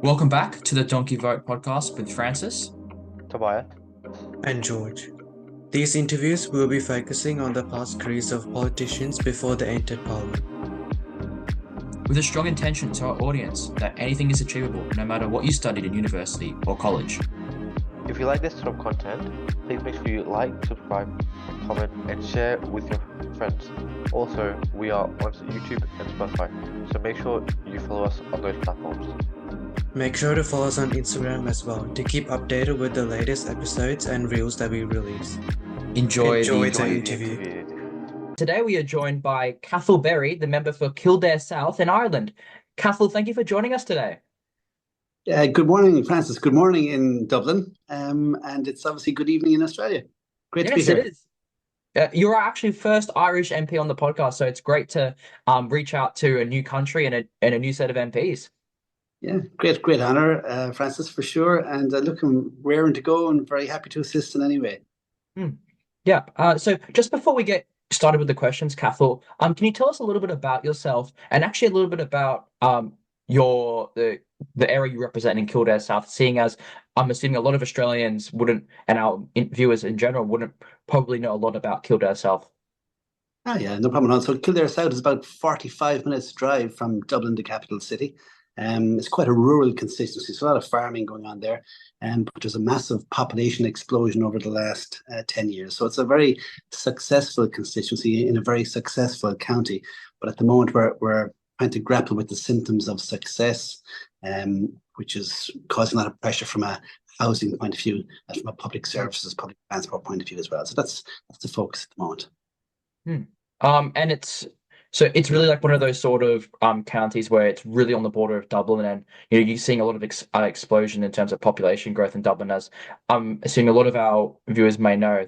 Welcome back to the Donkey Vote podcast with Francis. Tobias. And George. These interviews will be focusing on the past careers of politicians before they entered parliament. With a strong intention to our audience that anything is achievable no matter what you studied in university or college. If you like this sort of content, please make sure you like, subscribe, comment, and share with your friends. Also, we are on YouTube and Spotify, so make sure you follow us on those platforms. Make sure to follow us on Instagram as well to keep updated with the latest episodes and reels that we release. Enjoy the interview. Today we are joined by Cathal Berry, the member for Kildare South in Ireland. Cathal, thank you for joining us today. Good morning, Francis. Good morning in Dublin. And it's obviously good evening in Australia. Great to be here. Yes, it is. You're actually first Irish MP on the podcast, so it's great to reach out to a new country and a new set of MPs. Yeah, great honor, Francis, for sure. And look, I'm raring to go and very happy to assist in any way. Yeah. So just before we get started with the questions, Cathal, can you tell us a little bit about yourself and actually a little bit about the area you represent in Kildare South, seeing as I'm assuming a lot of Australians wouldn't, and our viewers in general wouldn't probably know a lot about Kildare South. Yeah, no problem at all. So Kildare South is about 45 minutes drive from Dublin, the capital city. It's quite a rural constituency, so a lot of farming going on there, but there's a massive population explosion over the last 10 years. So it's a very successful constituency in a very successful county. But at the moment, we're trying to grapple with the symptoms of success, which is causing a lot of pressure from a housing point of view, and from a public services, public transport point of view as well. So that's the focus at the moment. And it's really like one of those sort of counties where it's really on the border of Dublin, and you're seeing a lot of explosion in terms of population growth in Dublin. As I'm assuming a lot of our viewers may know,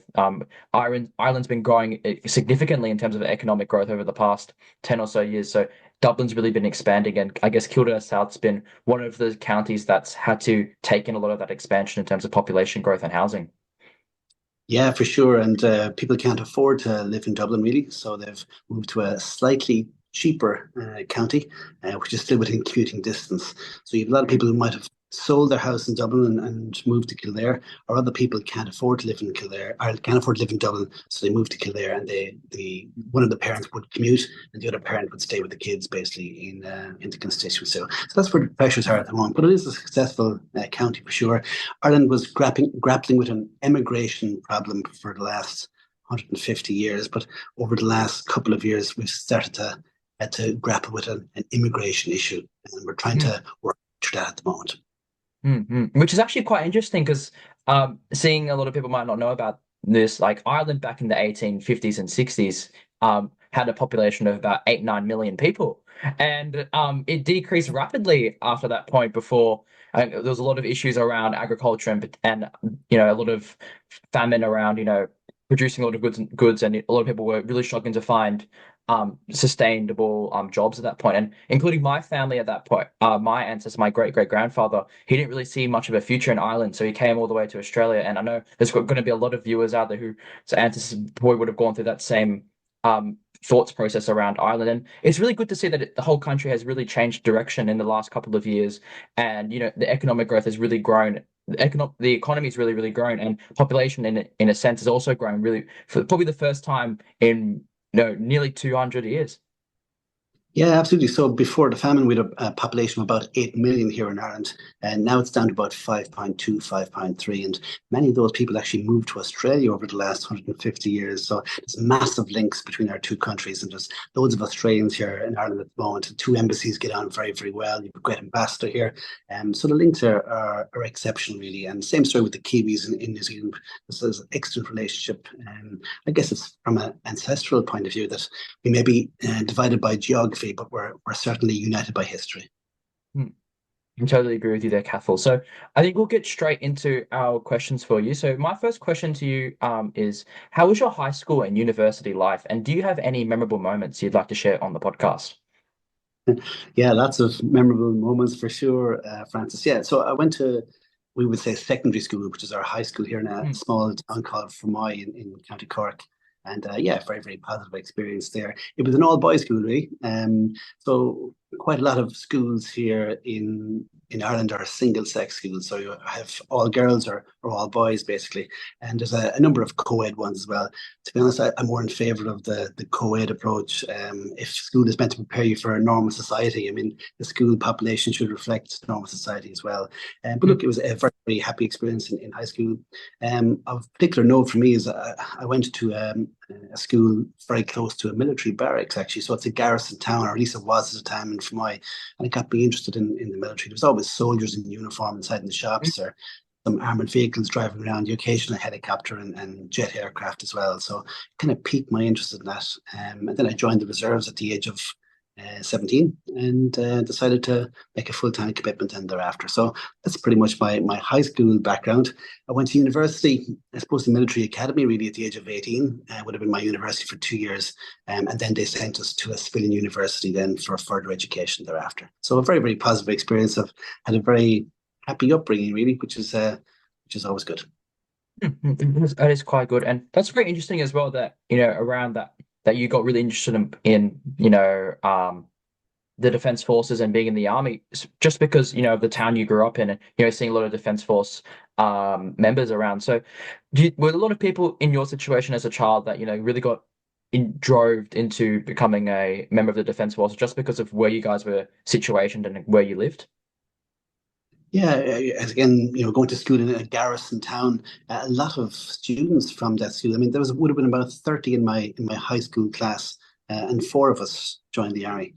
Ireland's been growing significantly in terms of economic growth over the past 10 or so years. So Dublin's really been expanding, and I guess Kildare South's been one of the counties that's had to take in a lot of that expansion in terms of population growth and housing. Yeah, for sure. And people can't afford to live in Dublin, really. So they've moved to a slightly cheaper county, which is still within commuting distance. So you have a lot of people who might have sold their house in Dublin and moved to Kildare, or other people can't afford to live in Kildare, or can't afford to live in Dublin, so they move to Kildare, and one of the parents would commute, and the other parent would stay with the kids, basically in the constituency. So that's where the pressures are at the moment. But it is a successful county for sure. Ireland was grappling with an immigration problem for the last 150 years, but over the last couple of years, we've started to grapple with an immigration issue, and we're trying to work through that at the moment. Which is actually quite interesting because seeing a lot of people might not know about this, like Ireland back in the 1850s and 60s had a population of about 8-9 million people. And it decreased rapidly after that point before there was a lot of issues around agriculture and a lot of famine around, producing a lot of goods, and a lot of people were really struggling to find sustainable jobs at that point, and including my family at that point. My ancestor, my great-great-grandfather, he didn't really see much of a future in Ireland, so he came all the way to Australia. And I know there's going to be a lot of viewers out there whose ancestors probably would have gone through that same thoughts process around Ireland. And it's really good to see that the whole country has really changed direction in the last couple of years, and the economic growth has really grown. The economy has really, really grown, and population in a sense has also grown really for probably the first time in nearly 200 years. Yeah, absolutely. So before the famine, we had a population of about 8 million here in Ireland, and now it's down to about 5.2, 5.3. And many of those people actually moved to Australia over the last 150 years. So there's massive links between our two countries, and there's loads of Australians here in Ireland at the moment. The two embassies get on very, very well. You have a great ambassador here. So the links are exceptional, really. And same story with the Kiwis in New Zealand. There's an excellent relationship. I guess it's from an ancestral point of view that we may be divided by geography, but we're certainly united by history. I totally agree with you there, Cathal. So I think we'll get straight into our questions for you. So my first question to you is, how was your high school and university life? And do you have any memorable moments you'd like to share on the podcast? Yeah, lots of memorable moments for sure, Francis. Yeah, so I went to, we would say, secondary school, which is our high school here in a small town called Fermoy in County Cork. And yeah, very, very positive experience there. It was an all boys school, really. So quite a lot of schools here in Ireland are single sex schools. So you have all girls or all boys basically. And there's a number of co-ed ones as well. To be honest, I'm more in favour of the co-ed approach. If school is meant to prepare you for a normal society, I mean, the school population should reflect normal society as well. But look, it was a very, very happy experience in high school. Of particular note for me is I went to a school very close to a military barracks, actually. So it's a garrison town, or at least it was at the time. And it got me interested in the military. There was always soldiers in uniform inside in the shops, or some armored vehicles driving around, the occasional helicopter and jet aircraft as well. So it kind of piqued my interest in that. And then I joined the reserves at the age of 17 and decided to make a full-time commitment then thereafter. So that's pretty much my high school background. I went to university, I suppose the military academy really at the age of 18, would have been my university for 2 years. And then they sent us to a civilian university then for further education thereafter. So a very, very positive experience. I've had a very happy upbringing really, which is always good. That is quite good, and that's very interesting as well. That around that you got really interested in the defense forces and being in the army, just because of the town you grew up in, and seeing a lot of defense force members around. So, were a lot of people in your situation as a child that really got drove into becoming a member of the defense force just because of where you guys were situated and where you lived? Yeah, as again, going to school in a garrison town, a lot of students from that school. I mean, would have been about 30 in my high school class, and four of us joined the army.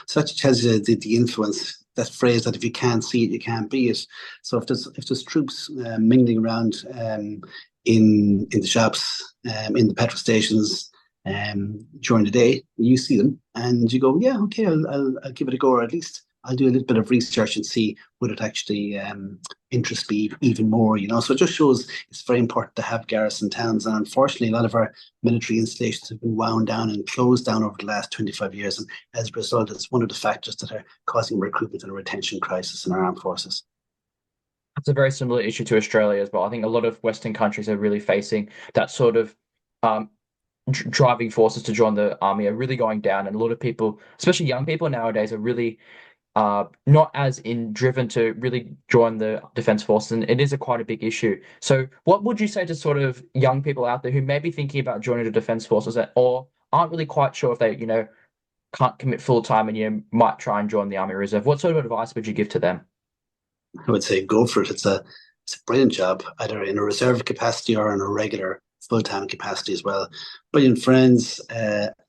So that tells you the influence. That phrase that if you can't see it, you can't be it. So if there's troops mingling around in the shops, in the petrol stations, during the day, you see them and you go, yeah, okay, I'll give it a go, or at least I'll do a little bit of research and see would it actually interest me even more, So it just shows it's very important to have garrison towns. And unfortunately, a lot of our military installations have been wound down and closed down over the last 25 years. And as a result, it's one of the factors that are causing a recruitment and a retention crisis in our armed forces. It's a very similar issue to Australia as well. I think a lot of Western countries are really facing that sort of driving forces to join the army are really going down. And a lot of people, especially young people nowadays, are really not as driven to really join the defense force, and it is quite a big issue. So what would you say to sort of young people out there who may be thinking about joining the defense forces or aren't really quite sure if they, can't commit full time and, might try and join the Army Reserve? What sort of advice would you give to them? I would say go for it. It's a brilliant job, either in a reserve capacity or in a regular full-time capacity as well. Brilliant friends,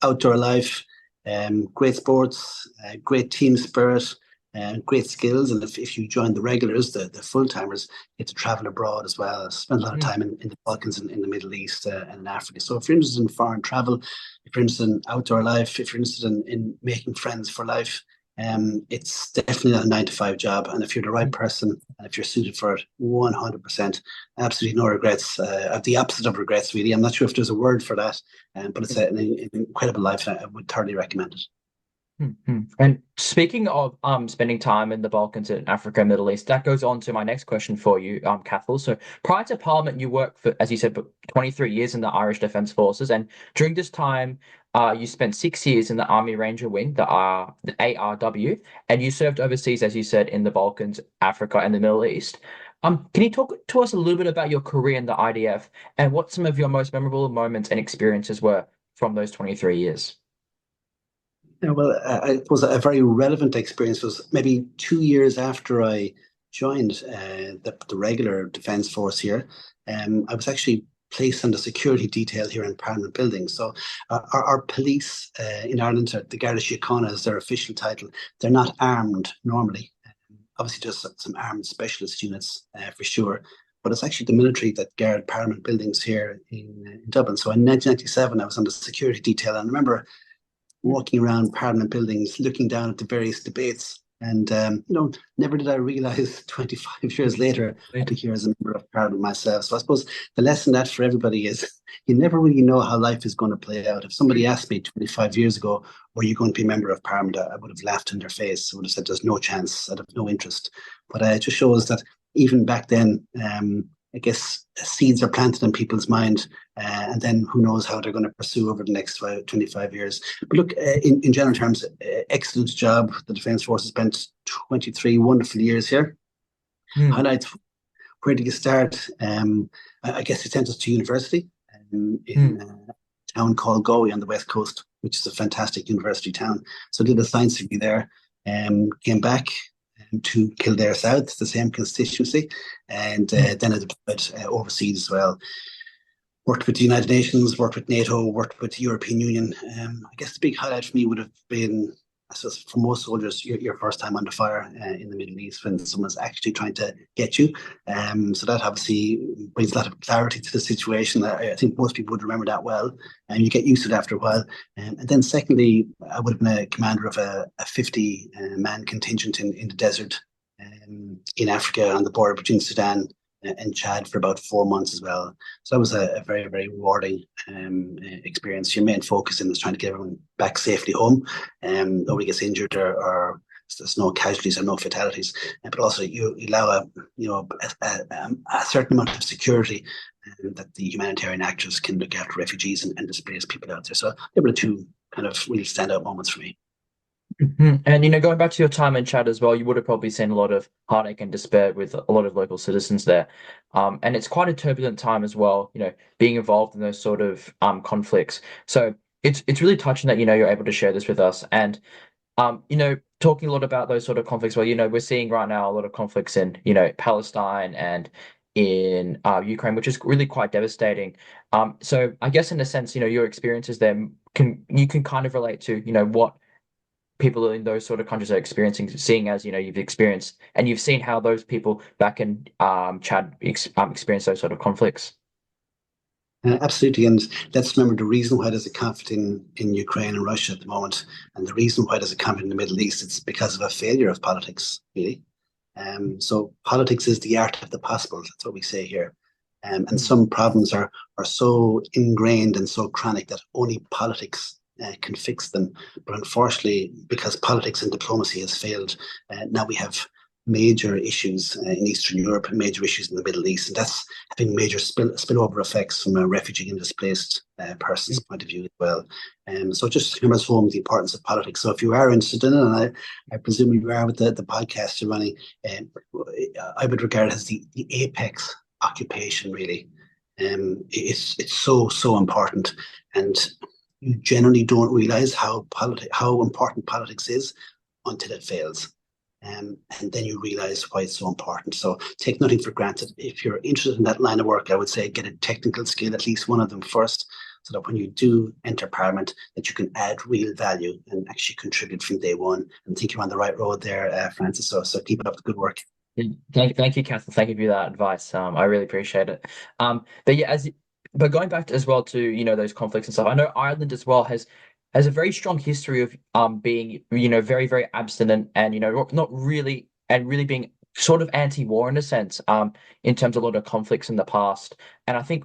outdoor life, great sports, great team spirit, and great skills. And if you join the regulars, the full-timers, get to travel abroad as well. Spend a lot of time in the Balkans and in the Middle East and in Africa. So if you're interested in foreign travel, if you're interested in outdoor life, if you're interested in making friends for life, it's definitely not a 9 to 5 job. And if you're the right person and if you're suited for it, 100%, absolutely no regrets. The opposite of regrets, really. I'm not sure if there's a word for that, but it's an incredible life. I would thoroughly recommend it. And speaking of spending time in the Balkans and Africa and Middle East, that goes on to my next question for you, Cathal. So prior to Parliament, you worked for, as you said, 23 years in the Irish Defence Forces, and during this time, you spent 6 years in the Army Ranger Wing, the ARW, and you served overseas, as you said, in the Balkans, Africa, and the Middle East. Can you talk to us a little bit about your career in the IDF and what some of your most memorable moments and experiences were from those 23 years? Yeah, well, it was a very relevant experience. It was maybe 2 years after I joined the regular Defence Force here. I was actually placed on the security detail here in Parliament Buildings. So our police in Ireland, the Garda Síochána is their official title. They're not armed normally. Obviously, just some armed specialist units for sure. But it's actually the military that guard Parliament Buildings here in Dublin. So in 1997, I was on the security detail. And I remember walking around Parliament Buildings, looking down at the various debates. And, never did I realise 25 years later I'd be here as a member of Parliament myself. So I suppose the lesson that for everybody is you never really know how life is going to play out. If somebody asked me 25 years ago, were you going to be a member of Parliament, I would have laughed in their face. I would have said, there's no chance. I'd have no interest. But it just shows that even back then, I guess seeds are planted in people's mind, and then who knows how they're going to pursue over the next 25 years. But look, in general terms, excellent job. The Defence Force has spent 23 wonderful years here. Mm, Highlights, where did you start? I guess you sent us to university in mm, a town called Galway on the west coast, which is a fantastic university town. So I did a science degree there, came back to Kildare South, the same constituency, and mm. then I deployed overseas as well. Worked with the United Nations, worked with NATO, worked with the European Union. I guess the big highlight for me would have been, I suppose, for most soldiers, your first time under fire in the Middle East when someone's actually trying to get you. So that obviously brings a lot of clarity to the situation. I think most people would remember that well, and you get used to it after a while. And then secondly, I would have been a commander of a 50 man contingent in the desert in Africa on the border between Sudan and Chad for about 4 months as well. So that was a very, very rewarding experience. Your main focus in is trying to get everyone back safely home. Nobody gets injured or there's no casualties or no fatalities. But also you allow a certain amount of security that the humanitarian actors can look after refugees and displaced people out there. So they were the two kind of really standout moments for me. Mhm. And going back to your time in Chad as well, you would have probably seen a lot of heartache and despair with a lot of local citizens there. And it's quite a turbulent time as well, being involved in those sort of conflicts. So it's really touching that, you're able to share this with us. And talking a lot about those sort of conflicts, well, we're seeing right now a lot of conflicts in, Palestine and in Ukraine, which is really quite devastating. So I guess in a sense, your experiences there you can kind of relate to, what people in those sort of countries are experiencing, seeing as you've experienced and you've seen how those people back in Chad experience those sort of conflicts. Absolutely. And let's remember the reason why there's a conflict in Ukraine and Russia at the moment, and the reason why there's a conflict in the Middle East, it's because of a failure of politics, really. So politics is the art of the possible. That's what we say here. And Mm, some problems are so ingrained and so chronic that only politics can fix them. But unfortunately, because politics and diplomacy has failed, now we have major issues in Eastern Europe and major issues in the Middle East. And that's having major spillover effects from a refugee and displaced person's mm, point of view as well. So it just hammers home the importance of politics. So if you are interested in it, and I presume you are with the podcast you're running, um, I would regard it as the apex occupation, really. It's so important, and you generally don't realize how important politics is until it fails. And then you realize why it's so important. So take nothing for granted. If you're interested in that line of work, I would say get a technical skill, at least one of them first, so that when you do enter Parliament, that you can add real value and actually contribute from day one. And think you're on the right road there, Francis. So keep up the good work. yeah. Thank you, Cathal. Thank you for that advice. I really appreciate it. But yeah, but going back as well to those conflicts and stuff, I know Ireland as well has a very strong history of being very very abstinent and not really and really being sort of anti-war in a sense in terms of a lot of conflicts in the past. And I think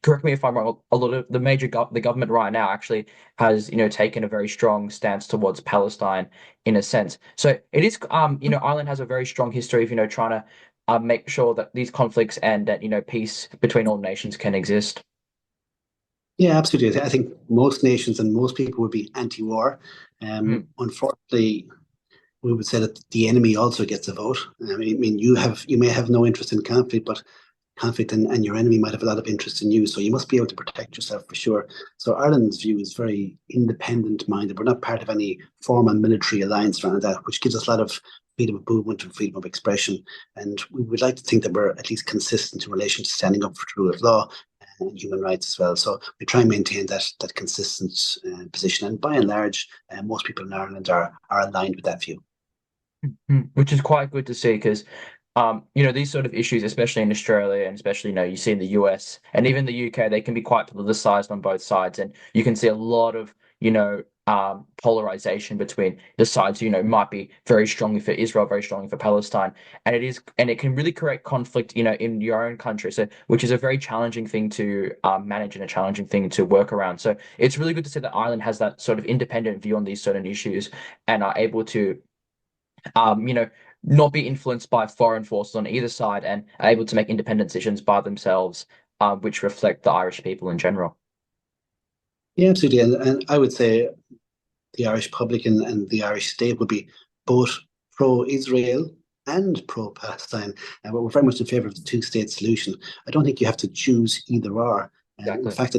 correct me if I'm wrong, a lot of the government right now actually has taken a very strong stance towards Palestine in a sense. So it is Ireland has a very strong history of trying to make sure that these conflicts and that peace between all nations can exist. Yeah, absolutely. I think most nations and most people would be anti-war. Mm, Unfortunately, we would say that the enemy also gets a vote. I mean, you may have no interest in conflict, but conflict and your enemy might have a lot of interest in you. So you must be able to protect yourself for sure. So Ireland's view is very independent minded. We're not part of any formal military alliance around that, which gives us a lot of freedom of movement and freedom of expression. And we would like to think that we're at least consistent in relation to standing up for the rule of law and human rights as well. So we try and maintain that consistent position. And by and large, most people in Ireland are aligned with that view. which is quite good to see because these sort of issues, especially in Australia and especially you see in the US and even the UK, they can be quite politicized on both sides, and you can see a lot of polarization between the sides. Might be very strongly for Israel, very strongly for Palestine, and it can really create conflict, in your own country. So, which is a very challenging thing to manage and a challenging thing to work around. So, it's really good to see that Ireland has that sort of independent view on these certain issues and are able to um, you know, not be influenced by foreign forces on either side and are able to make independent decisions by themselves, which reflect the Irish people in general. Yeah, absolutely. And I would say the Irish public and the Irish state would be both pro-Israel and pro-Palestine, and we're very much in favour of the two-state solution. I don't think you have to choose either or. In Exactly. fact,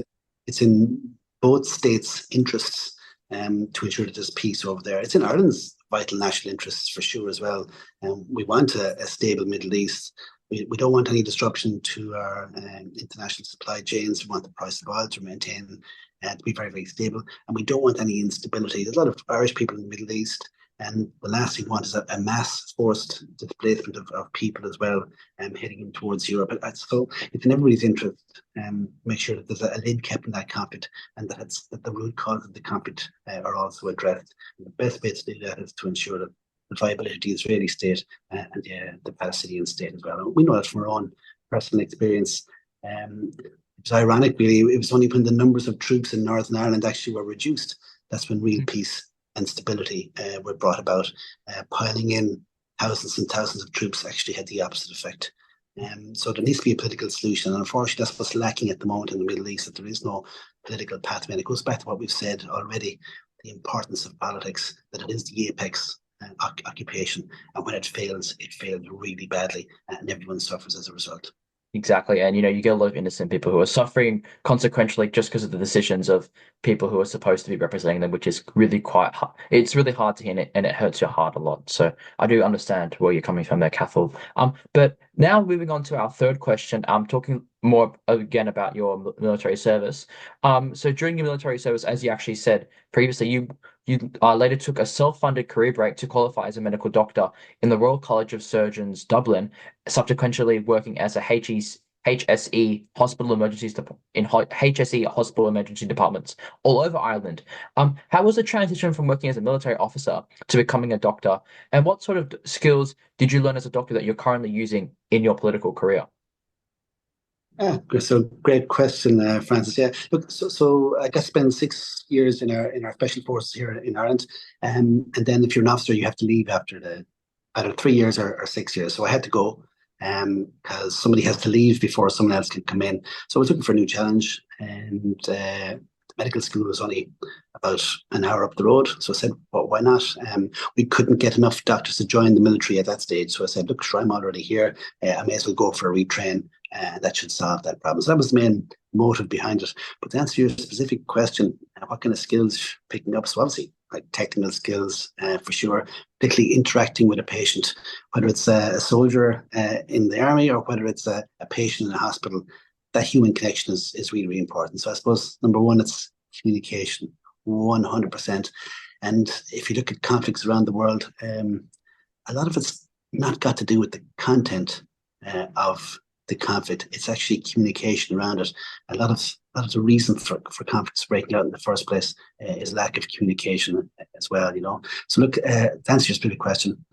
it's in both states' interests to ensure that there's peace over there. It's in Ireland's vital national interests for sure as well. We want a stable Middle East. We don't want any disruption to our international supply chains. We want the price of oil to maintain to be very, very stable. And we don't want any instability. There's a lot of Irish people in the Middle East, and the last thing we want is a mass forced displacement of people as well, heading in towards Europe. So it's in everybody's interest make sure that there's a lid kept in that conflict, and that the root causes of the conflict are also addressed. And the best way to do that is to ensure that the viability of the Israeli state and the Palestinian state as well. And we know that from our own personal experience. It was ironic, really. It was only when the numbers of troops in Northern Ireland actually were reduced that's when real peace and stability were brought about. Piling in thousands and thousands of troops actually had the opposite effect. So there needs to be a political solution. And unfortunately, that's what's lacking at the moment in the Middle East, that there is no political pathway. And it goes back to what we've said already, the importance of politics, that it is the apex occupation. And when it fails really badly, and everyone suffers as a result. Exactly. And you get a lot of innocent people who are suffering consequentially just because of the decisions of people who are supposed to be representing them, which is really quite hard. It's really hard to hear, and it hurts your heart a lot. So I do understand where you're coming from there, Cathal. But now moving on to our third question, I'm talking more again about your military service. So during your military service, as you actually said previously, you later took a self-funded career break to qualify as a medical doctor in the Royal College of Surgeons, Dublin, subsequently working as a HSE hospital emergencies in HSE hospital emergency departments all over Ireland. How was the transition from working as a military officer to becoming a doctor, and what sort of skills did you learn as a doctor that you're currently using in your political career? Yeah, so great question, Francis. Yeah, look, so I guess spend 6 years in our special forces here in Ireland, and then if you're an officer, you have to leave after the either 3 years or 6 years. So I had to go, because somebody has to leave before someone else can come in. So I was looking for a new challenge, and the medical school was only about an hour up the road. So I said, well, why not? We couldn't get enough doctors to join the military at that stage. So I said, look, sure, I'm already here. I may as well go for a retrain. That should solve that problem. So that was the main motive behind it. But to answer your specific question, what kind of skills picking up? So obviously, like technical skills for sure, particularly interacting with a patient, whether it's a soldier in the army or whether it's a patient in a hospital. That human connection is really, really important. So I suppose number one, it's communication, 100%. And if you look at conflicts around the world, a lot of it's not got to do with the content of the conflict. It's actually communication around it. A lot of the reason for conflicts breaking out in the first place is lack of communication as well. So look, to answer your specific question,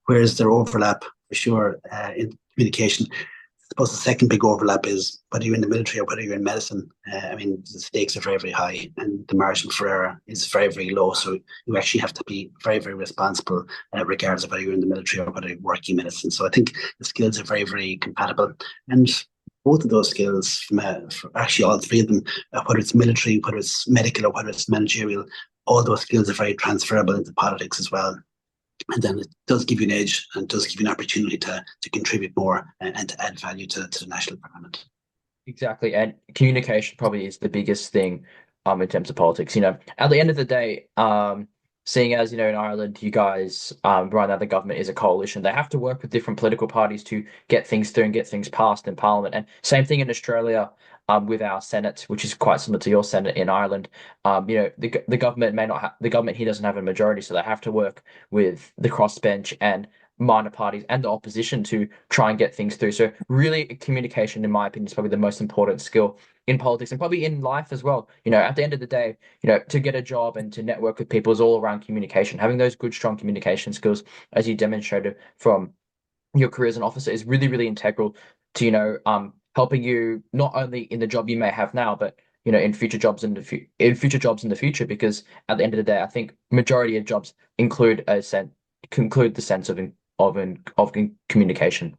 where is there overlap for sure in communication? I suppose the second big overlap is whether you're in the military or whether you're in medicine. I mean, the stakes are very, very high and the margin for error is very, very low. So you actually have to be very, very responsible, regardless of whether you're in the military or whether you're working in medicine. So I think the skills are very, very compatible. And both of those skills, actually all three of them, whether it's military, whether it's medical, or whether it's managerial, all those skills are very transferable into politics as well. And then it does give you an edge and does give you an opportunity to contribute more and to add value to the national parliament. Exactly. And communication probably is the biggest thing in terms of politics. At the end of the day, seeing as, in Ireland, you guys right now the government is a coalition. They have to work with different political parties to get things through and get things passed in Parliament. And same thing in Australia with our Senate, which is quite similar to your Senate in Ireland. The government may not the government here doesn't have a majority, so they have to work with the crossbench and minor parties and the opposition to try and get things through. So really communication, in my opinion, is probably the most important skill in politics and probably in life as well. At the end of the day, to get a job and to network with people is all around communication. Having those good, strong communication skills, as you demonstrated from your career as an officer, is really, really integral to, helping you not only in the job you may have now, but in future jobs in the future. Because at the end of the day, I think majority of jobs include the sense of of communication.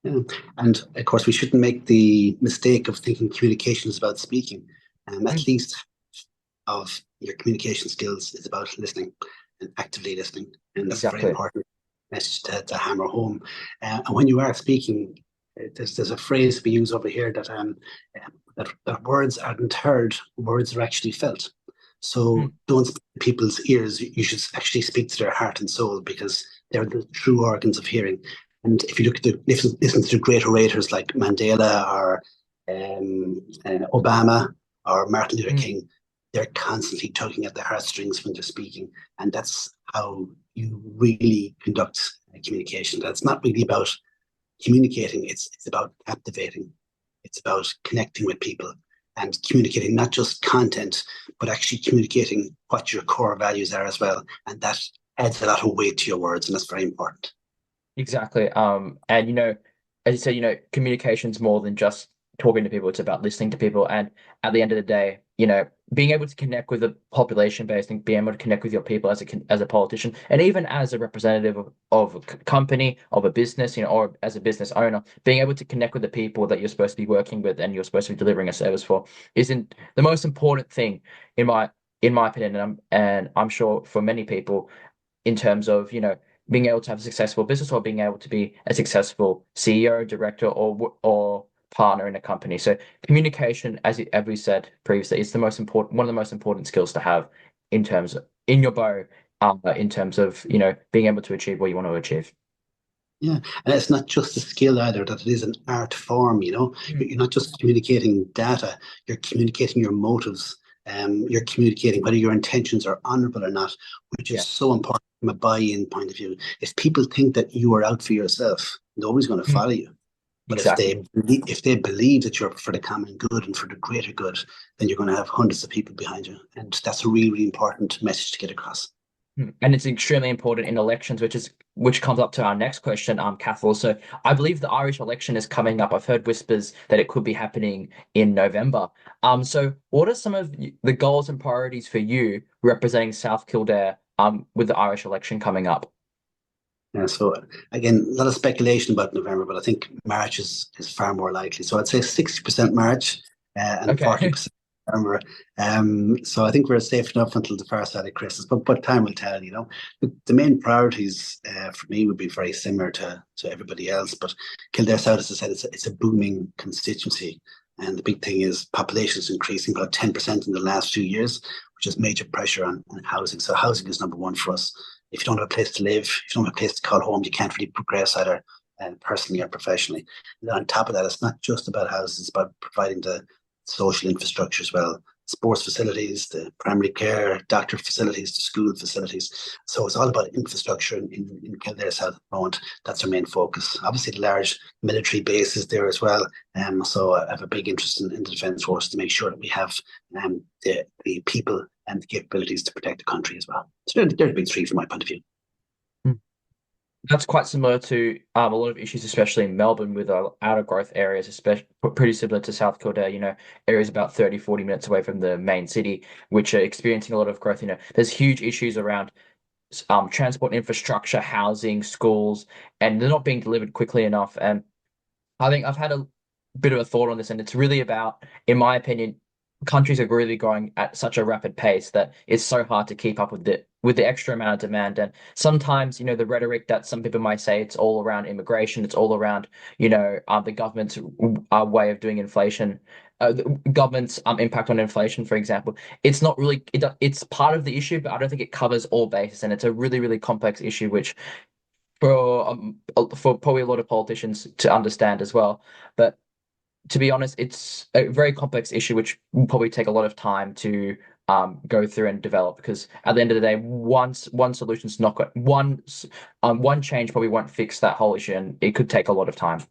Yeah. And of course, we shouldn't make the mistake of thinking communication is about speaking. At least of your communication skills is about listening and actively listening. And that's a very Exactly. important message to hammer home. And when you are speaking, there's a phrase we use over here that words aren't heard, words are actually felt. So don't speak to people's ears. You should actually speak to their heart and soul, because they're the true organs of hearing. And if you listen to the great orators like Mandela or Obama or Martin Luther King, they're constantly tugging at the heartstrings when they're speaking. And that's how you really conduct communication. That's not really about communicating, it's about captivating. It's about connecting with people and communicating not just content, but actually communicating what your core values are as well. And that adds a lot of weight to your words, and that's very important. Exactly. And as you said, communication's more than just talking to people. It's about listening to people. And at the end of the day, being able to connect with the population base and being able to connect with your people as a politician, and even as a representative of a company, of a business, or as a business owner, being able to connect with the people that you're supposed to be working with and you're supposed to be delivering a service for isn't the most important thing in my opinion. And I'm sure for many people, in terms of, being able to have a successful business or being able to be a successful CEO, director, or partner in a company. So communication, as we said previously, is one of the most important skills to have in your bow, in terms of, being able to achieve what you want to achieve. Yeah, and it's not just a skill either, that it is an art form, You're not just communicating data, you're communicating your motives. You're communicating whether your intentions are honorable or not, which is Yeah. so important from a buy-in point of view. If people think that you are out for yourself, nobody's going to follow you. But Exactly. if they believe that you're for the common good and for the greater good, then you're going to have hundreds of people behind you. And that's a really, really important message to get across. And it's extremely important in elections, which comes up to our next question, Cathal. So I believe the Irish election is coming up. I've heard whispers that it could be happening in November. So what are some of the goals and priorities for you representing South Kildare, with the Irish election coming up? Yeah, so again, a lot of speculation about November, but I think March is far more likely. So I'd say 60% March and Okay. 40% November. So I think we're safe enough until the far side of Christmas, but time will tell, The main priorities for me would be very similar to everybody else, but Kildare South, as I said, it's a booming constituency. And the big thing is population is increasing about 10% in the last few years, which is major pressure on housing. So housing is number one for us. If you don't have a place to live, if you don't have a place to call home, you can't really progress either personally or professionally. And on top of that, it's not just about houses, it's about providing the social infrastructure as well. Sports facilities, the primary care, doctor facilities, the school facilities. So it's all about infrastructure in Kildare South at the moment. That's our main focus. Obviously, the large military bases there as well. So I have a big interest in the Defence Force to make sure that we have the people and the capabilities to protect the country as well. So they're the big three from my point of view. That's quite similar to a lot of issues, especially in Melbourne with outer growth areas, especially pretty similar to South Kildare, areas about 30, 40 minutes away from the main city, which are experiencing a lot of growth. There's huge issues around transport infrastructure, housing, schools, and they're not being delivered quickly enough. And I think I've had a bit of a thought on this, and it's really about, in my opinion, countries are really growing at such a rapid pace that it's so hard to keep up with the extra amount of demand. And sometimes, the rhetoric that some people might say, it's all around immigration, it's all around, the government's way of doing inflation, the government's impact on inflation, for example. It's not really it's part of the issue, but I don't think it covers all bases, and it's a really, really complex issue, which for probably a lot of politicians to understand as well. But to be honest, it's a very complex issue which will probably take a lot of time to go through and develop, because at the end of the day, one solution's not got one change probably won't fix that whole issue, and it could take a lot of time.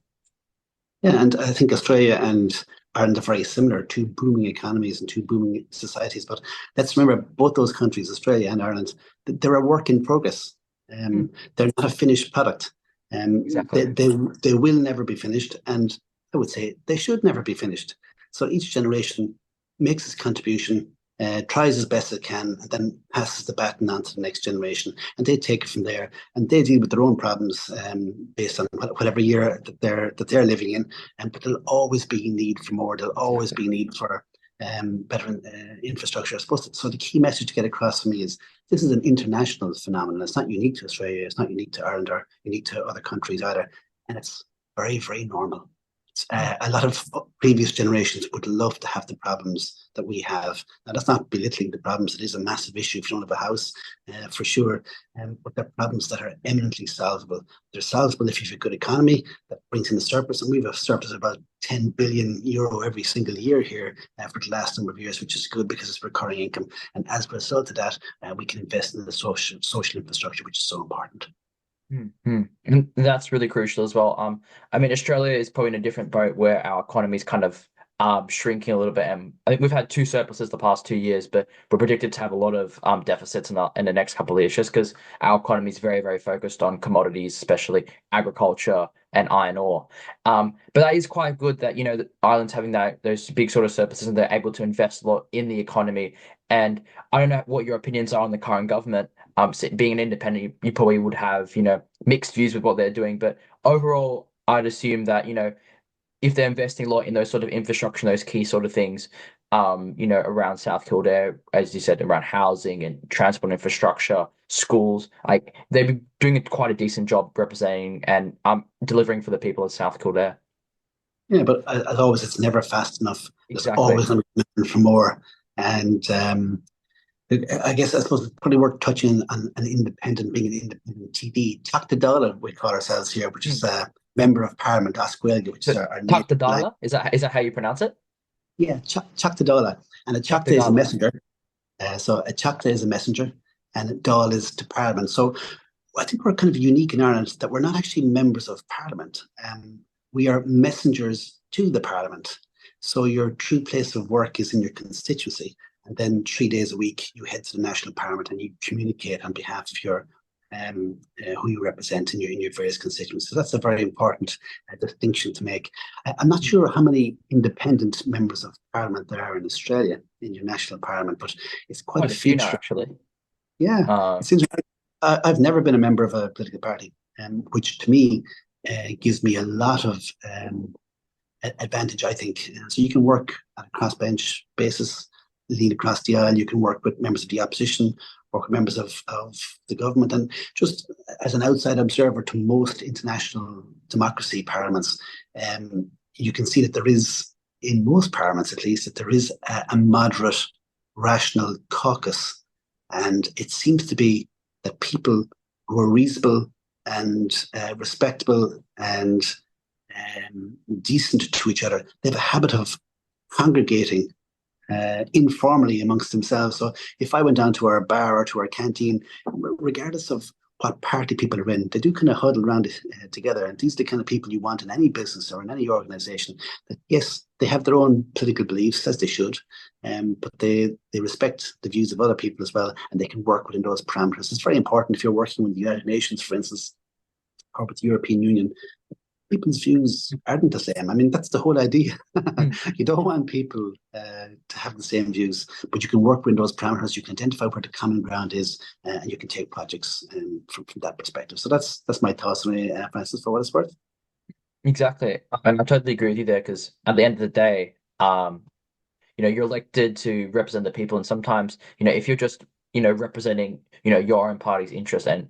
Yeah, and I think Australia and Ireland are very similar, two booming economies and two booming societies. But let's remember, both those countries, Australia and Ireland, they're a work in progress. They're not a finished product. Exactly. They will never be finished, and I would say they should never be finished. So each generation makes its contribution, tries as best it can, and then passes the baton on to the next generation, and they take it from there, and they deal with their own problems based on whatever year that they're living in. And but there'll always be need for more. There'll always Exactly. be need for better infrastructure. I suppose so. The key message to get across for me is this is an international phenomenon. It's not unique to Australia. It's not unique to Ireland or unique to other countries either, and it's very, very normal. A lot of previous generations would love to have the problems that we have. Now, that's not belittling the problems. It is a massive issue if you don't have a house, for sure. But they're problems that are eminently solvable. They're solvable if you have a good economy that brings in a surplus. And we have a surplus of about 10 billion euro every single year here for the last number of years, which is good because it's recurring income. And as a result of that, we can invest in the social infrastructure, which is so important. And that's really crucial as well. I mean, Australia is probably in a different boat where our economy is kind of shrinking a little bit, and I think we've had two surpluses the past 2 years, but we're predicted to have a lot of deficits in the next couple of years, just because our economy is very, very focused on commodities, especially agriculture and iron ore. But that is quite good that that Ireland's having those big sort of surpluses and they're able to invest a lot in the economy. And I don't know what your opinions are on the current government. Being an independent, you probably would have, mixed views with what they're doing. But overall, I'd assume that, if they're investing a lot in those sort of infrastructure and those key sort of things, around South Kildare, as you said, around housing and transport infrastructure, schools, like they've been doing quite a decent job representing and delivering for the people of South Kildare. Yeah, but as always, it's never fast enough. There's Exactly. always going to be demand for more. And I guess I suppose it's probably worth touching on being an independent TD. Takta we call ourselves here, which is Mm. a member of Parliament, Oscuelga, which is But our native language. Takta is that how you pronounce it? Yeah, Chakta. And a Chakta is a Takta. messenger. So a Chakta is a messenger, and a Dáil is to Parliament. So I think we're kind of unique in Ireland that we're not actually members of Parliament. We are messengers to the Parliament. So your true place of work is in your constituency. And then 3 days a week, you head to the national parliament and you communicate on behalf of your who you represent in your various constituencies. So that's a very important distinction to make. I'm not sure how many independent members of parliament there are in Australia in your national parliament, but it's quite a Quite a few now, feature. actually. Yeah, Uh, it seems. I've never been a member of a political party, which to me gives me a lot of advantage, I think. So you can work at a crossbench basis, lean across the aisle. You can work with members of the opposition, work with members of the government, and just as an outside observer to most international democracy parliaments, you can see that there is, in most parliaments at least, that there is a moderate, rational caucus, and it seems to be that people who are reasonable and respectable and decent to each other, they have a habit of congregating informally amongst themselves. So if I went down to our bar or to our canteen, regardless of what party people are in, they do kind of huddle around together. And these are the kind of people you want in any business or in any organization. That yes, they have their own political beliefs, as they should, but they respect the views of other people as well, and they can work within those parameters. It's very important if you're working with the United Nations, for instance, or with the European Union. People's views aren't the same. I mean, that's the whole idea. mm, You don't want people to have the same views, but you can work within those parameters. You can identify where the common ground is, and you can take projects from that perspective. So that's my thoughts on it, Francis, for what it's worth. exactly. And I totally agree with you there because at the end of the day, you're elected to represent the people, and sometimes, if you're just, representing, your own party's interest and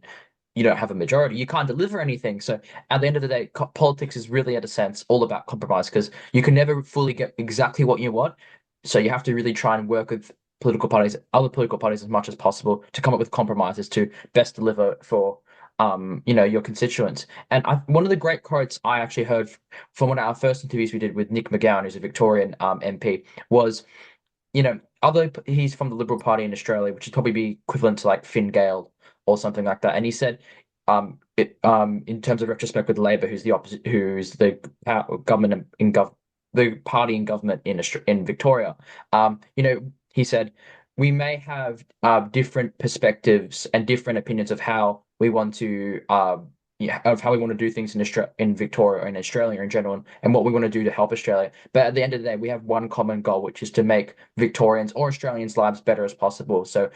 you don't have a majority, you can't deliver anything. So at the end of the day, politics is really, at a sense, all about compromise because you can never fully get exactly what you want. So you have to really try and work with other political parties as much as possible to come up with compromises to best deliver for your constituents. And one of the great quotes I actually heard from one of our first interviews we did with Nick McGowan, who's a Victorian MP, was, although he's from the Liberal Party in Australia, which would probably be equivalent to like Fine Gael or something like that. And he said, in terms of retrospect with Labor, who's the opposite, who's the government the party in government in Victoria, he said we may have different perspectives and different opinions of how we want to yeah, of how we want to do things in Australia, in Victoria, and Australia in general, and what we want to do to help Australia. But at the end of the day, we have one common goal, which is to make Victorians or Australians' lives better as possible. So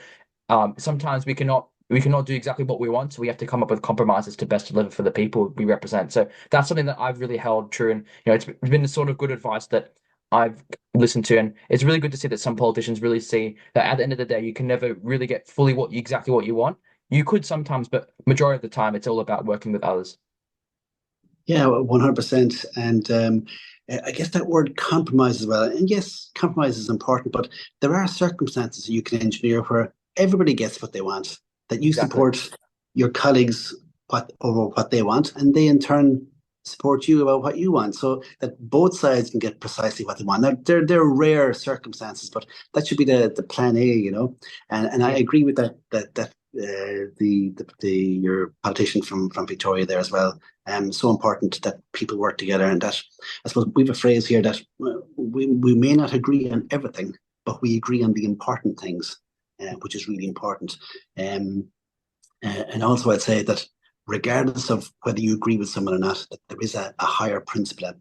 sometimes we cannot do exactly what we want, so we have to come up with compromises to best deliver for the people we represent. So that's something that I've really held true, and it's been the sort of good advice that I've listened to, and it's really good to see that some politicians really see that at the end of the day, you can never really get fully exactly what you want. You could sometimes, but majority of the time, it's all about working with others. Yeah, 100%. And I guess that word compromise as well. And yes, compromise is important, but there are circumstances you can engineer where everybody gets what they want, that you Exactly. support your colleagues over what they want, and they in turn support you about what you want, so that both sides can get precisely what they want. Now, they're rare circumstances, but that should be the plan A, you know. And I Yeah. agree with that the your politician from Victoria there as well. So important that people work together, and that I suppose we have a phrase here that we may not agree on everything, but we agree on the important things, which is really important. Um, and also, I'd say that regardless of whether you agree with someone or not, that there is a higher principle at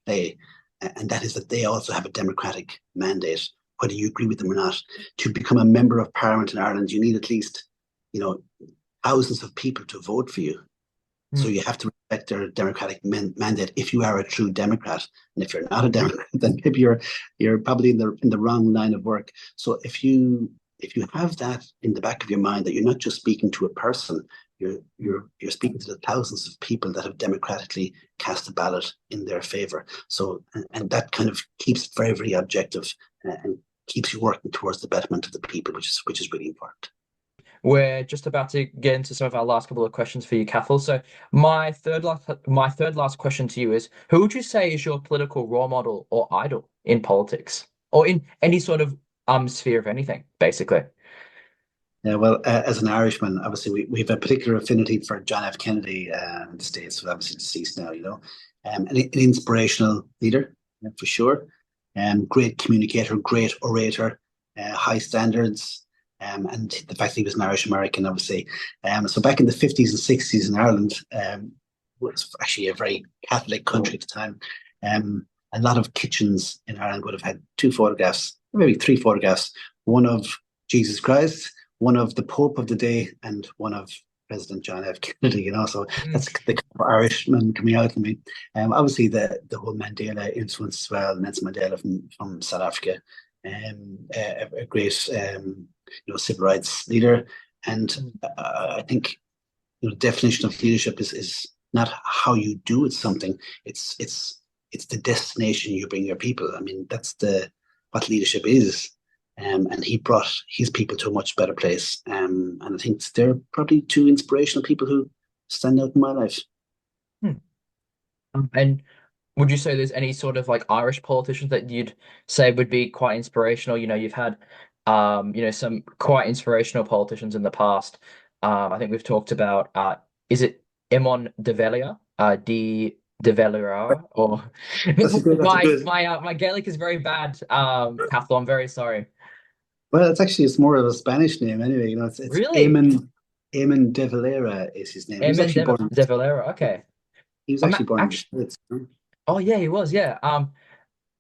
play, and that is that they also have a democratic mandate, whether you agree with them or not. To become a member of Parliament in Ireland, you need at least, you know, thousands of people to vote for you. So Mm. you have to respect their democratic mandate if you are a true Democrat. And if you're not a Democrat, then maybe you're probably in the wrong line of work. So if you have that in the back of your mind that you're not just speaking to a person, you're speaking to the thousands of people that have democratically cast a ballot in their favor. So and that kind of keeps it very, very objective, and keeps you working towards the betterment of the people, which is really important. We're just about to get into some of our last couple of questions for you, Cathal. So my third last question to you is: who would you say is your political role model or idol in politics, or in any sort of sphere of anything, basically? Yeah, well, as an Irishman, obviously we have a particular affinity for John F. Kennedy in the States, who's obviously deceased now, you know. An inspirational leader, for sure. Great communicator, great orator, high standards, and the fact that he was an Irish American, obviously. So back in the 50s and 60s in Ireland, was actually a very Catholic country at the time. A lot of kitchens in Ireland would have had two photographs, maybe three photographs, one of Jesus Christ, one of the Pope of the day, and one of President John F. Kennedy. You know, so Mm. that's the kind of Irishman coming out of me. Obviously, the whole Mandela influence as well. Nelson Mandela from South Africa, a great civil rights leader, and Mm. I think the definition of leadership is not how you do it something. It's the destination you bring your people. I mean, that's the what leadership is. And he brought his people to a much better place. And I think they're probably two inspirational people who stand out in my life. Hmm. And would you say there's any sort of like Irish politicians that you'd say would be quite inspirational? You've had some quite inspirational politicians in the past. I think we've talked about is it Imon de Velia? De Valera, or That's a good. That's a my good. my Gaelic is very bad. Cathal, I'm very sorry. Well, it's more of a Spanish name anyway. You know, it's Really? Eamon de Valera is his name. Eamon de Valera. Okay. He was I'm actually born in the actually. States. Oh yeah, he was. Yeah.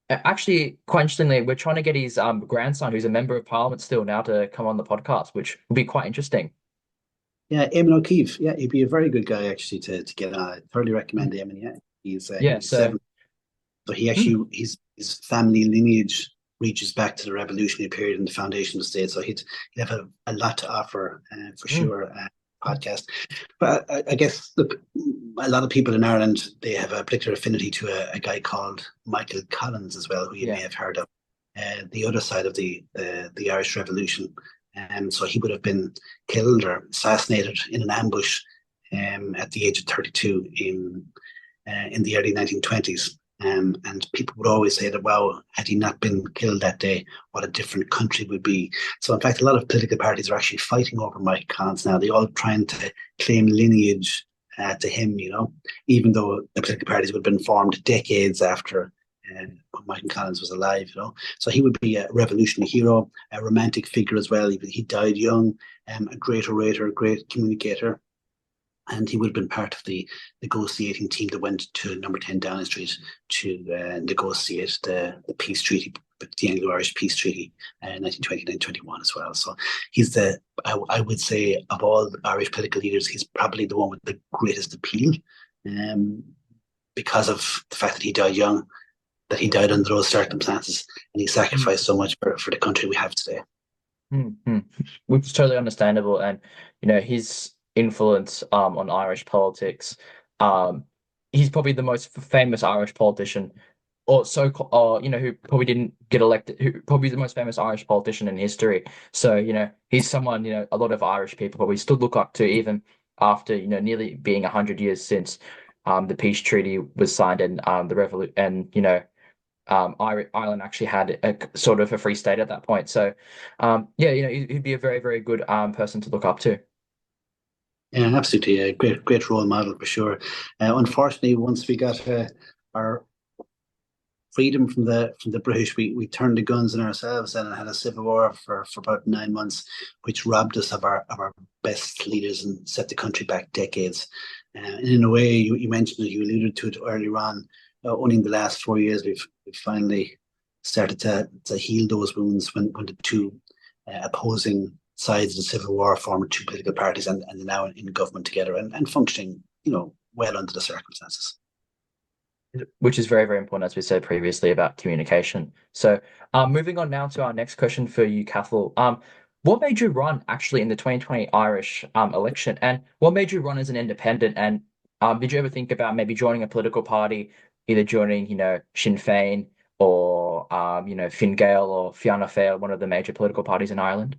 Actually, quite interestingly, we're trying to get his grandson, who's a member of parliament still now, to come on the podcast, which will be quite interesting. Yeah, Eamon O'Keefe. Yeah, he'd be a very good guy actually to get on. I thoroughly Mm. recommend Eamon. Yeah, he's Yeah. So. 87. So he Mm. actually his family lineage reaches back to the revolutionary period and the foundation of the state. So he'd have a lot to offer for Mm. sure. Podcast, but I guess look, a lot of people in Ireland they have a particular affinity to a guy called Michael Collins as well, who you may Yeah. have heard of. The other side of the Irish Revolution, and so he would have been killed or assassinated in an ambush at the age of 32 in the early 1920s. And people would always say that, wow, had he not been killed that day, what a different country would be. So, in fact, a lot of political parties are actually fighting over Mike Collins now. They're all trying to claim lineage to him, you know, even though the political parties would have been formed decades after when Michael Collins was alive, you know. So he would be a revolutionary hero, a romantic figure as well. He died young, a great orator, a great communicator. And he would have been part of the negotiating team that went to Number 10 Downing Street to negotiate the peace treaty, the Anglo-Irish peace treaty, 1920-1921 as well. So he's I would say, of all Irish political leaders, he's probably the one with the greatest appeal, because of the fact that he died young, that he died under those circumstances, and he sacrificed so much for the country we have today. Mm-hmm. Which is totally understandable, and his influence on Irish politics. He's probably the most famous Irish politician, or who probably didn't get elected, who probably the most famous Irish politician in history. So he's someone a lot of Irish people probably still look up to, even after nearly being 100 years since the peace treaty was signed, and the revolution, and Ireland actually had a sort of a free state at that point. So, yeah, he'd be a very, very good person to look up to. Yeah, absolutely, a great role model for sure. Unfortunately, once we got our freedom from the British, we turned the guns on ourselves and had a civil war for about 9 months, which robbed us of our best leaders and set the country back decades. And in a way, you mentioned it, you alluded to it earlier on. Only in the last 4 years, we've finally started to heal those wounds when the two opposing sides of the civil war formed two political parties, and they're now in government together and functioning, well under the circumstances. Which is very, very important, as we said previously, about communication. So, moving on now to our next question for you, Cathal. What made you run actually in the 2020 Irish election, and what made you run as an independent? And did you ever think about maybe joining a political party, either joining, Sinn Féin or Fine Gael or Fianna Fáil, one of the major political parties in Ireland?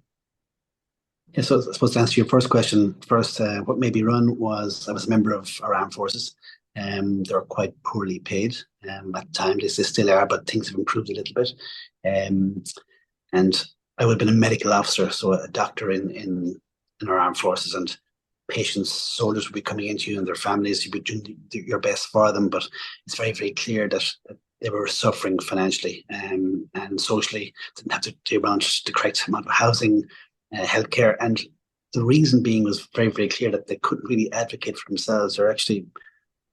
Yeah, so I suppose to answer your first question first, what made me run was I was a member of our armed forces. They were quite poorly paid at the time. They still are, but things have improved a little bit. And I would have been a medical officer, so a doctor in our armed forces, and patients, soldiers would be coming into you and their families. You would do your best for them, but it's very, very clear that they were suffering financially and socially. Didn't have to do around the correct amount of housing, healthcare, and the reason being was very, very clear that they couldn't really advocate for themselves. They're actually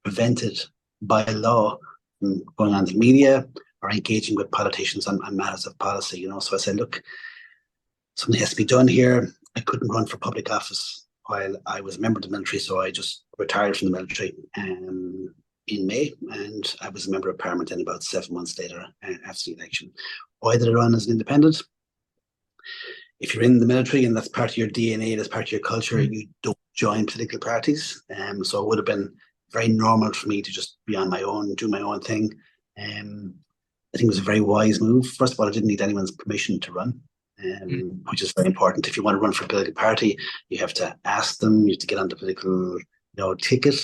prevented by law from going on the media or engaging with politicians on matters of policy. So I said, look, something has to be done here. I couldn't run for public office while I was a member of the military, so I just retired from the military in May, and I was a member of Parliament then about 7 months later after the election. Why did I run as an independent? If you're in the military and that's part of your DNA, that's part of your culture, you don't join political parties. So it would have been very normal for me to just be on my own, do my own thing. I think it was a very wise move. First of all, I didn't need anyone's permission to run, which is very important. If you want to run for a political party, you have to ask them, you have to get on the political ticket,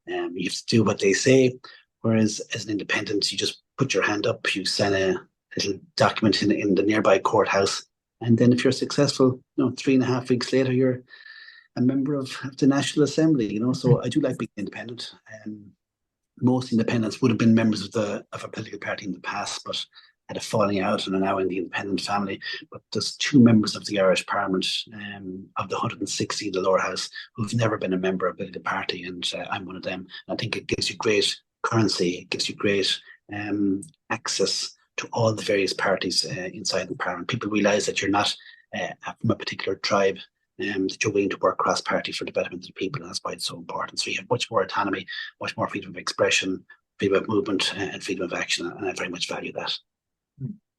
you have to do what they say. Whereas as an independent, you just put your hand up, you sign a little document in the nearby courthouse, and then if you're successful, 3.5 weeks later, you're a member of the National Assembly. So I do like being independent. Most independents would have been members of a political party in the past, but had a falling out and are now in the independent family. But there's 2 members of the Irish Parliament, of the 160 in the lower house, who've never been a member of a political party, and I'm one of them. And I think it gives you great currency, it gives you great access to all the various parties inside the Parliament. People realise that you're not from a particular tribe, that you're willing to work cross-party for the betterment of the people, and that's why it's so important. So you have much more autonomy, much more freedom of expression, freedom of movement, and freedom of action, and I very much value that.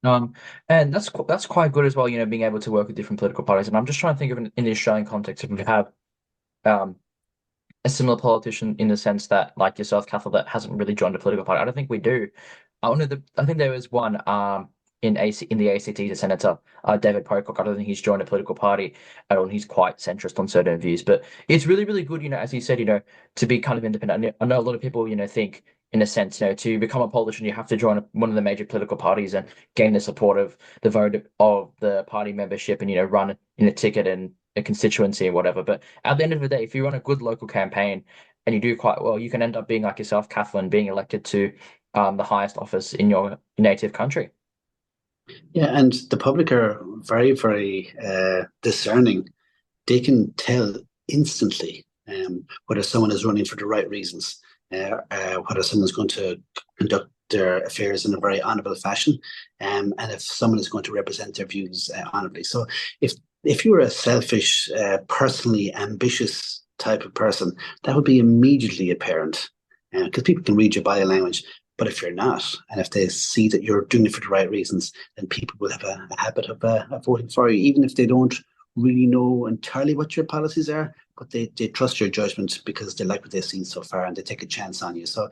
And that's quite good as well, being able to work with different political parties. And I'm just trying to think of in the Australian context, if we have a similar politician in the sense that, like yourself, Cathal, that hasn't really joined a political party. I don't think we do. I think there was one in the ACT, the Senator, David Pocock. I don't think he's joined a political party at all, and he's quite centrist on certain views. But it's really, really good, as you said, to be kind of independent. I know a lot of people, think in a sense, to become a politician, you have to join one of the major political parties and gain the support of the vote of the party membership, and run in a ticket and a constituency and whatever. But at the end of the day, if you run a good local campaign and you do quite well, you can end up being like yourself, Cathal, being elected to the highest office in your native country. Yeah, and the public are very, very discerning. They can tell instantly whether someone is running for the right reasons, whether someone's going to conduct their affairs in a very honourable fashion, and if someone is going to represent their views honourably. So if you're a selfish, personally ambitious type of person, that would be immediately apparent, because people can read your body language. But if you're not, and if they see that you're doing it for the right reasons, then people will have a habit of voting for you, even if they don't really know entirely what your policies are, but they trust your judgment because they like what they've seen so far and they take a chance on you. So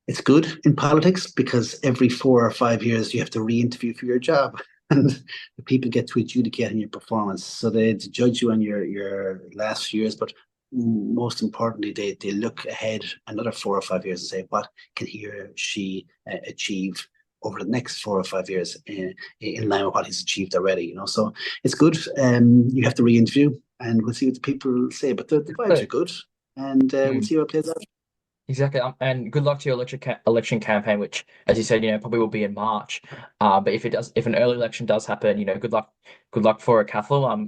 it's good in politics because every 4 or 5 years you have to re-interview for your job. And the people get to adjudicate on your performance. So they judge you on your last years, but most importantly, they look ahead another 4 or 5 years and say, what can he or she achieve over the next 4 or 5 years in line with what he's achieved already? So it's good. You have to re-interview, and we'll see what the people say. But the vibes are good, and we'll see how it plays out. Exactly, and good luck to your election campaign, which, as you said, probably will be in March. But if an early election does happen, good luck for it, Cathal.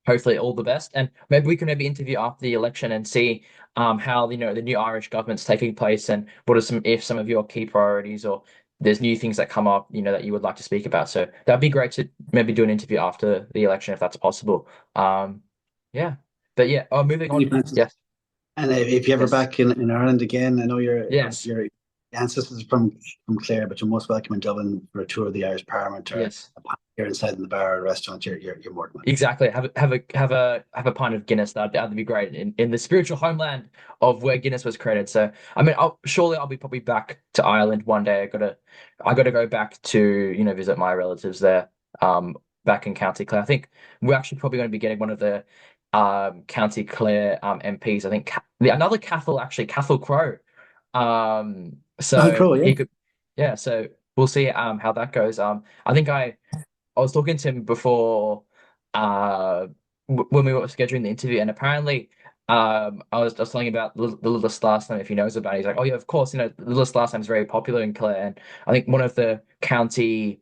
Hopefully all the best, and maybe we can interview after the election and see how the new Irish government's taking place, and what are some of your key priorities, or there's new things that come up, that you would like to speak about. So that'd be great to maybe do an interview after the election if that's possible. Yeah, but yeah. Oh, moving on. Yes. And if you're ever back in Ireland again, I know Yes. your ancestors from Clare, but you're most welcome in Dublin for a tour of the Irish Parliament or Yes. a pint here inside in the bar or restaurant. You're more than welcome. Exactly. Have a pint of Guinness. That'd be great in the spiritual homeland of where Guinness was created. So I mean, I'll be probably back to Ireland one day. I gotta go back to visit my relatives there. Back in County Clare. I think we're actually probably going to be getting one of the County Clare MPs. I think another Cathal, actually Cathal Crowe. So Crow, yeah. he could, yeah. So we'll see how that goes. I think I was talking to him before when we were scheduling the interview, and apparently I was telling him about the Lillis last name, if he knows about it. He's like, oh yeah, of course, the Lillis last name is very popular in Clare, and I think one of the county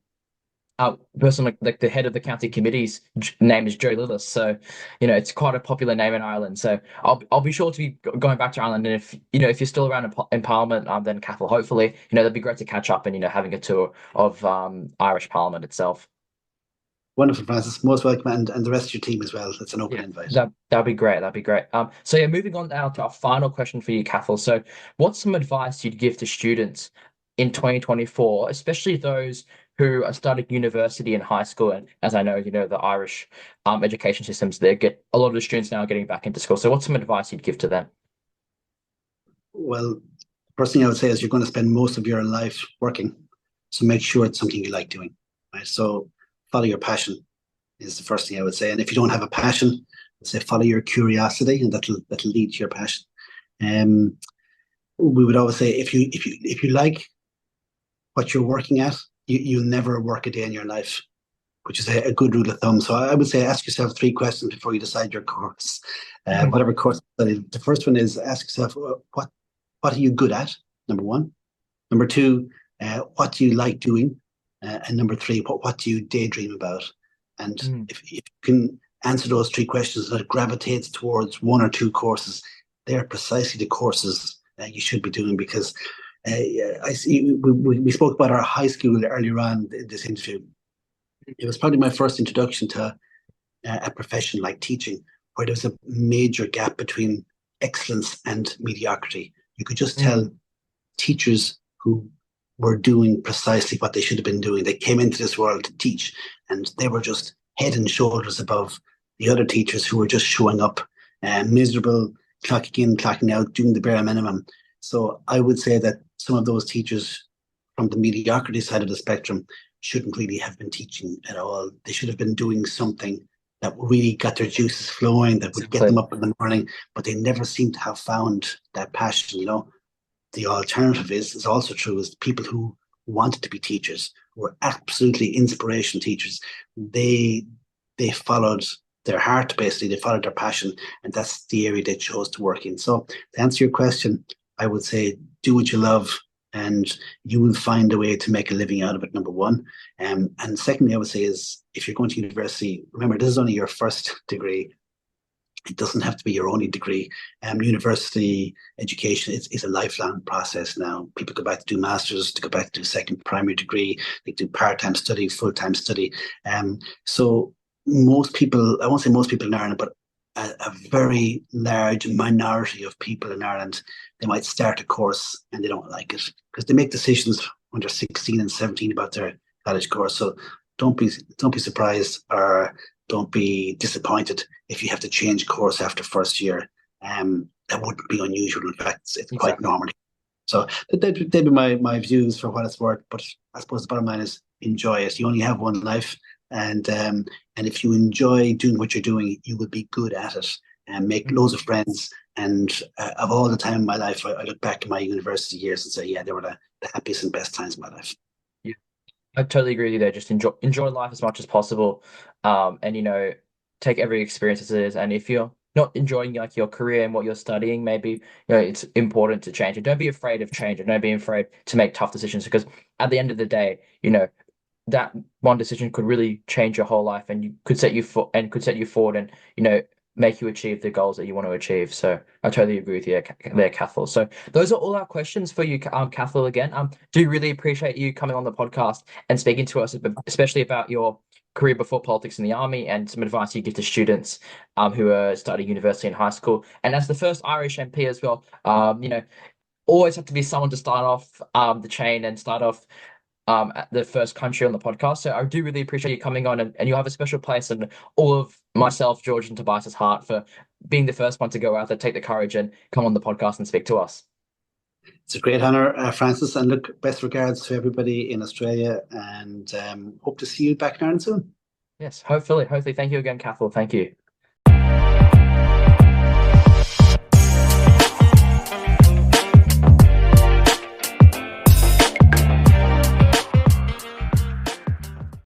person like the head of the county committee's name is Joe Lillis, so it's quite a popular name in Ireland. So I'll be sure to be going back to Ireland, and if you're still around in Parliament, then Cathal, hopefully that'd be great to catch up and having a tour of Irish Parliament itself. Wonderful, Francis. Most welcome, and the rest of your team as well. It's an open invite. That'd be great. That'd be great. So yeah, moving on now to our final question for you, Cathal. So, what's some advice you'd give to students in 2024, especially those who are starting university and high school? And as I know, the Irish education systems, a lot of the students now are getting back into school. So, what's some advice you'd give to them? Well, the first thing I would say is you're going to spend most of your life working, so make sure it's something you like doing. Right. So follow your passion is the first thing I would say. And if you don't have a passion, I'd say follow your curiosity, and that'll lead to your passion. We would always say if you like what you're working at, you'll never work a day in your life, which is a good rule of thumb. So I would say ask yourself 3 questions before you decide your course, whatever course you study. The first one is ask yourself what are you good at? Number 1. Number 2, what do you like doing? And number 3, what do you daydream about? And if you can answer those 3 questions, that gravitates towards 1 or 2 courses, they're precisely the courses you should be doing. Because I see we spoke about our high school earlier on in this interview. It was probably my first introduction to a profession like teaching, where there was a major gap between excellence and mediocrity. You could just tell teachers who were doing precisely what they should have been doing. They came into this world to teach, and they were just head and shoulders above the other teachers who were just showing up, miserable, clocking in, clocking out, doing the bare minimum. So I would say that some of those teachers from the mediocrity side of the spectrum shouldn't really have been teaching at all. They should have been doing something that really got their juices flowing, that would get them up in the morning, but they never seem to have found that passion. The alternative is also true, is people who wanted to be teachers, who were absolutely inspirational teachers. They followed their heart, basically. They followed their passion, and that's the area they chose to work in. So to answer your question, I would say do what you love, and you will find a way to make a living out of it, number 1. And secondly, I would say is if you're going to university, remember, this is only your first degree. It doesn't have to be your only degree. University education is a lifelong process now. People go back to do masters, to go back to do second primary degree, they do part-time study, full-time study. So most people, I won't say most people in Ireland, but a very large minority of people in Ireland, they might start a course and they don't like it because they make decisions when they're 16 and 17 about their college course. So don't be surprised or don't be disappointed if you have to change course after first year. That wouldn't be unusual. In fact, it's quite Exactly. normal. So they'd be my views for what it's worth. But I suppose the bottom line is enjoy it. You only have one life, and if you enjoy doing what you're doing, you will be good at it and make loads of friends. And of all the time in my life, I look back at my university years and say, yeah, they were the happiest and best times of my life. Yeah, I totally agree with you there. Just enjoy life as much as possible, and take every experience as it is. And if you're not enjoying like your career and what you're studying, maybe it's important to change it. Don't be afraid of change, and don't be afraid to make tough decisions because at the end of the day, that one decision could really change your whole life and you could set you for and could set you forward and make you achieve the goals that you want to achieve. So I totally agree with you there, Cathal. So those are all our questions for you, Cathal. Again, do really appreciate you coming on the podcast and speaking to us, especially about your career before politics in the army and some advice you give to students who are studying university and high school. And as the first Irish MP as well, always have to be someone to start off the chain and start off at the first country on the podcast. So I do really appreciate you coming on and you have a special place in all of myself, George, and Tobias's heart for being the first one to go out there, take the courage and come on the podcast and speak to us. It's a great honor, Francis. And look, best regards to everybody in Australia and hope to see you back in Ireland soon. Yes, hopefully. Thank you again, Cathal. Thank you.